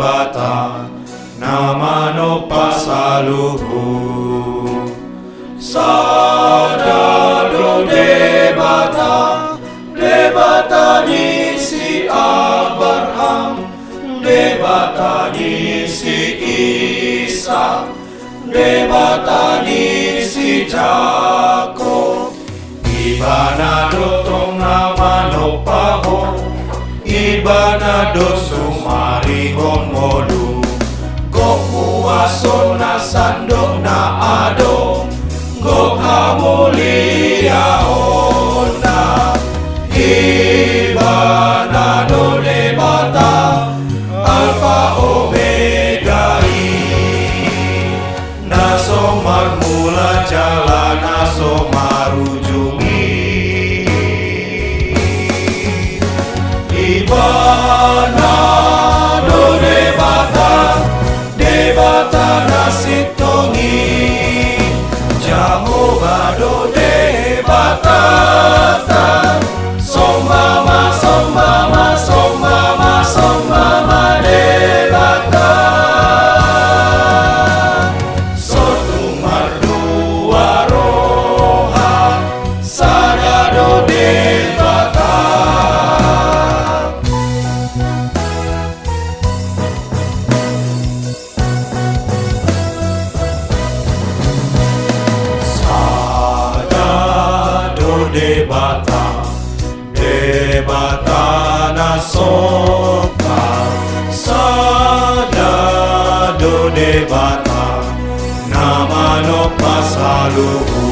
debata namano pasaluhu. Sadado debata, debata ni si Abraham, debata ni si Isa, debata ni si Jacob. Ibanado tong namano paho, ibanado sumarihon molu. Go puaso na sandok na ado, go hamuliaon na. Ibanado debata, alfa omega naso magmula jalan naso marujungi. Ibanado debata, debata nasitongi. Jehovah do debata, sombama sombama sombama sombama debata. Sotumar dua roha, sadado debata. Debata, debata nasoka. Sadado debata namano pasaluhu.